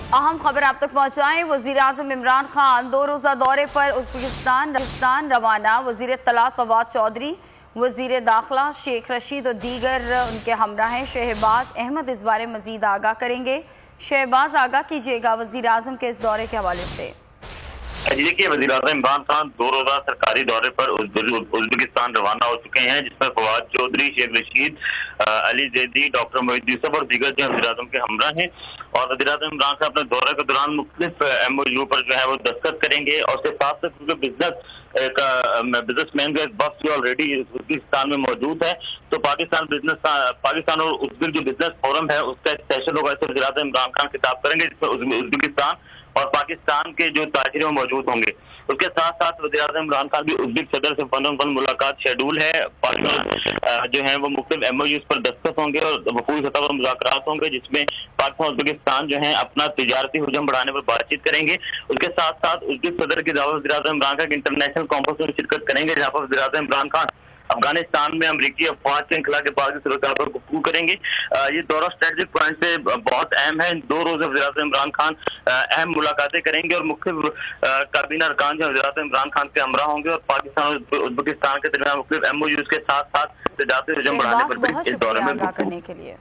अहम खबर आप तक पहुंचाएं। वज़ीर-ए-आज़म इमरान खान 2 रोज़ा दौरे पर उज़्बेकिस्तान रवाना। वज़ीर इत्तलात फवाद चौधरी, वज़ीर दाखिला शेख रशीद और दीगर उनके हमरा हैं। शहबाज अहमद इस बारे मज़ीद आगाह करेंगे। शहबाज, आगाह कीजिएगा वज़ीर-ए-आज़म के इस दौरे के हवाले से। देखिए, वज़ीर-ए-आज़म इमरान खान 2 रोज़ा सरकारी दौरे पर उज़्बेकिस्तान रवाना हो चुके हैं, जिसमें फवाद चौधरी, शेख रशीद, अली जैदी, डॉक्टर मोहित यूसुफ और दीगर जो वज़ीर-ए-आज़म के हमरा हैं। और वज़ीर-ए-आज़म इमरान खान अपने दौरे के दौरान मुख्तलिफ MOU पर जो है वो दस्तखत करेंगे। और उसके साथ साथ क्योंकि बिजनेसमैन का एक बस जो ऑलरेडी उज़्बेकिस्तान में मौजूद है, तो पाकिस्तान और उज़्बेक जो बिजनेस फोरम है उसका एक सेशन होगा। इससे वज़ीर-ए-आज़म इमरान खान खिताब करेंगे, जिसमें उज़्बेकिस्तान और पाकिस्तान के जो ताजिर हैं मौजूद होंगे। उसके साथ साथ वज़ीर-ए-आज़म इमरान खान की उज़्बेक सदर से वन मुलाकात शेड्यूल है। पाकिस्तान जो है वो मुख्तलिफ MOUs पर दस्तखत होंगे और वफूकी सतह पर मुज़ाकरात होंगे, जिसमें पाकिस्तान और उज़्बेकिस्तान जो है अपना तिजारती हुजम बढ़ाने पर बातचीत करेंगे। उसके साथ साथ उज़्बेक सदर की दावत वज़ीर-ए-आज़म इमरान खान इंटरनेशनल कॉन्फ्रेंस में शिरकत करेंगे, जहाँ पर वज़ीर-ए-आज़म इमरान खान अफगानिस्तान में अमरीकी अफवाज के इंखला के बाद की सूरत पर गुफ्तगू करेंगे। ये दौरा स्ट्रेटेजिक पॉइंट से बहुत अहम है। 2 रोज़ वज़ीर-ए-आज़म इमरान खान अहम मुलाकातें करेंगे और मुख्तलिफ काबीना अरकान जो वज़ीर-ए-आज़म इमरान खान के हमरा होंगे और पाकिस्तान और उज़्बेकिस्तान के दरमियान मुख्तलिफ MOUs के साथ साथ तिजारती हुजम बढ़ाने पर भी इस दौरे में करने के लिए।